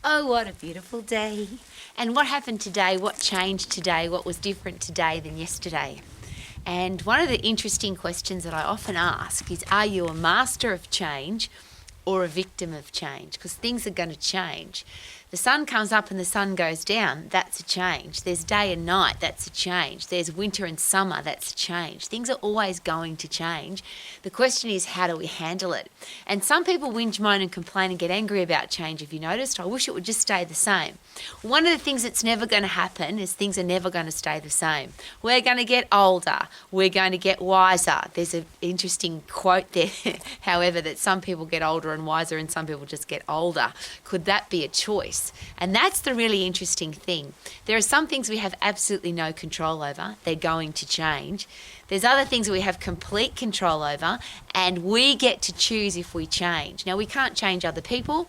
Oh, what a beautiful day. And what happened today? What changed today? What was different today than yesterday? And one of the interesting questions that I often ask is, are you a master of change or a victim of change? Because things are going to change. The sun comes up and the sun goes down, that's a change. There's day and night, that's a change. There's winter and summer, that's a change. Things are always going to change. The question is, how do we handle it? And some people whinge, moan and complain and get angry about change. Have you noticed? I wish it would just stay the same. One of the things that's never going to happen is things are never going to stay the same. We're going to get older. We're going to get wiser. There's an interesting quote there, however, that some people get older and wiser and some people just get older. Could that be a choice? And that's the really interesting thing. There are some things we have absolutely no control over. They're going to change. There's other things that we have complete control over, and we get to choose if we change. Now, we can't change other people,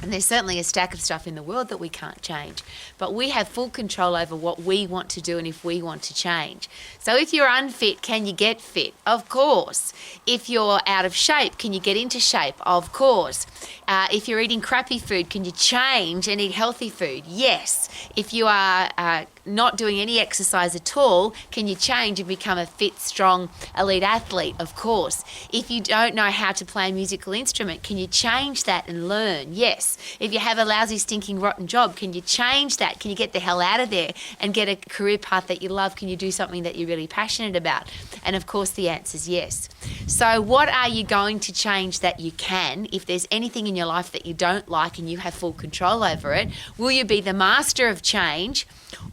and there's certainly a stack of stuff in the world that we can't change. But we have full control over what we want to do and if we want to change. So if you're unfit, can you get fit? Of course. If you're out of shape, can you get into shape? Of course. If you're eating crappy food, can you change and eat healthy food? Yes. If you are not doing any exercise at all, can you change and become a fit, strong, elite athlete? Of course. If you don't know how to play a musical instrument, can you change that and learn? Yes. If you have a lousy, stinking, rotten job, can you change that? Can you get the hell out of there and get a career path that you love? Can you do something that you're really passionate about? And of course, the answer is yes. So what are you going to change that you can? If there's anything in your life that you don't like and you have full control over it, will you be the master of change?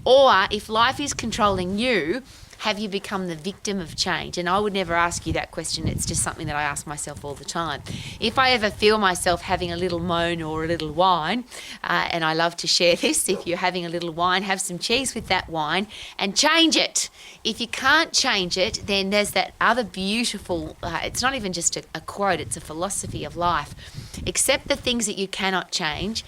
Or if life is controlling you, have you become the victim of change? And I would never ask you that question. It's just something that I ask myself all the time. If I ever feel myself having a little moan or a little whine, and I love to share this, if you're having a little whine, have some cheese with that whine and change it. If you can't change it, then there's that other beautiful, it's not even just a quote, it's a philosophy of life. Accept the things that you cannot change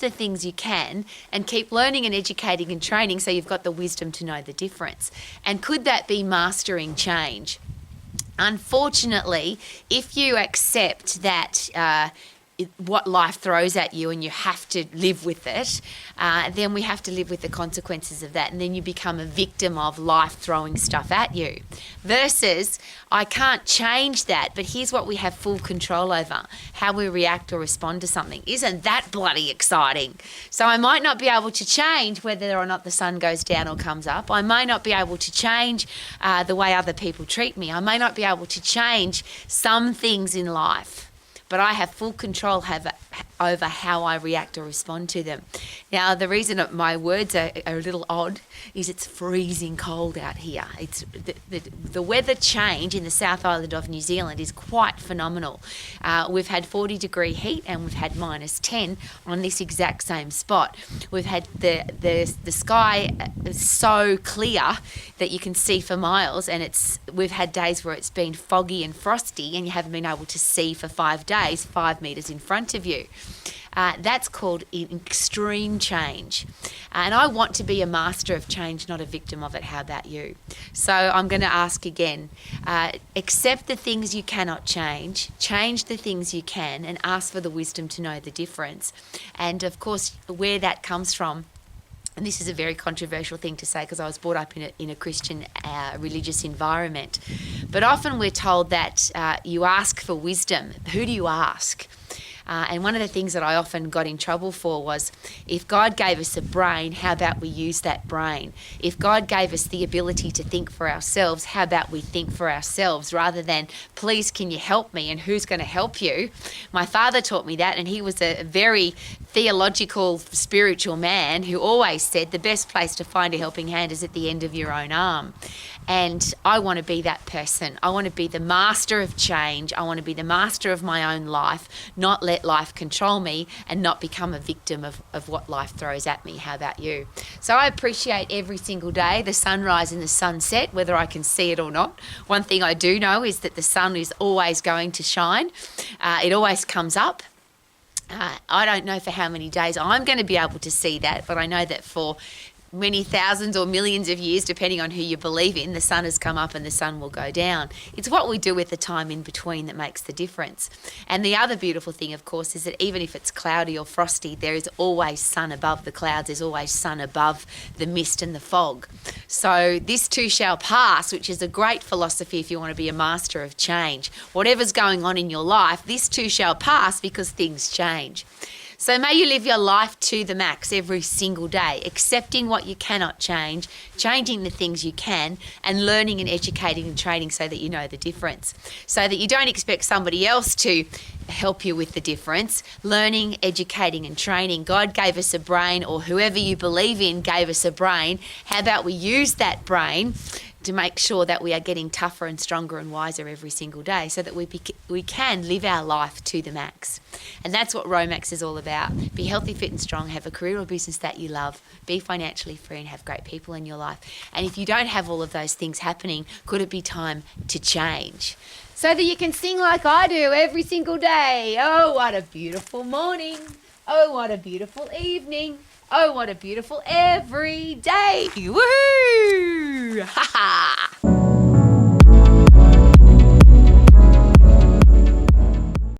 the things you can, and keep learning and educating and training so you've got the wisdom to know the difference. And could that be mastering change? Unfortunately, if you accept that what life throws at you and you have to live with it, then we have to live with the consequences of that, and then you become a victim of life throwing stuff at you. Versus, I can't change that, but here's what we have full control over, how we react or respond to something. Isn't that bloody exciting? So I might not be able to change whether or not the sun goes down or comes up. I may not be able to change the way other people treat me. I may not be able to change some things in life, but I have full control over how I react or respond to them. Now, the reason that my words are a little odd is it's freezing cold out here. It's the weather change in the South Island of New Zealand is quite phenomenal. We've had 40-degree heat and we've had -10 on this exact same spot. We've had the sky so clear that you can see for miles, and we've had days where it's been foggy and frosty and you haven't been able to see for 5 days, 5 metres in front of you. That's called extreme change. And I want to be a master of change, not a victim of it. How about you? So I'm going to ask again, accept the things you cannot change the things you can, and ask for the wisdom to know the difference. And of course, where that comes from, and this is a very controversial thing to say because I was brought up in a Christian religious environment, but often we're told that you ask for wisdom. Who do you ask? And one of the things that I often got in trouble for was, if God gave us a brain, how about we use that brain? If God gave us the ability to think for ourselves, how about we think for ourselves rather than, please, can you help me? And who's going to help you? My father taught me that, and he was a very theological, spiritual man who always said the best place to find a helping hand is at the end of your own arm. And I want to be that person. I want to be the master of change. I want to be the master of my own life, not let life control me and not become a victim of what life throws at me. How about you? So I appreciate every single day the sunrise and the sunset, whether I can see it or not. One thing I do know is that the sun is always going to shine. It always comes up. I don't know for how many days I'm going to be able to see that, but I know that for many thousands or millions of years, depending on who you believe in, the sun has come up and the sun will go down. It's what we do with the time in between that makes the difference. And the other beautiful thing, of course, is that even if it's cloudy or frosty, there is always sun above the clouds. There's always sun above the mist and the fog. So this too shall pass, which is a great philosophy if you want to be a master of change. Whatever's going on in your life, this too shall pass because things change. So may you live your life to the max every single day, accepting what you cannot change, changing the things you can, and learning and educating and training so that you know the difference. So that you don't expect somebody else to help you with the difference. Learning, educating and training. God gave us a brain, or whoever you believe in gave us a brain. How about we use that brain to make sure that we are getting tougher and stronger and wiser every single day so that we can live our life to the max. And that's what ROWMAX is all about. Be healthy, fit and strong, have a career or business that you love, be financially free and have great people in your life. And if you don't have all of those things happening, could it be time to change? So that you can sing like I do every single day. Oh, what a beautiful morning. Oh, what a beautiful evening. Oh, what a beautiful every day. Woohoo! Ha ha!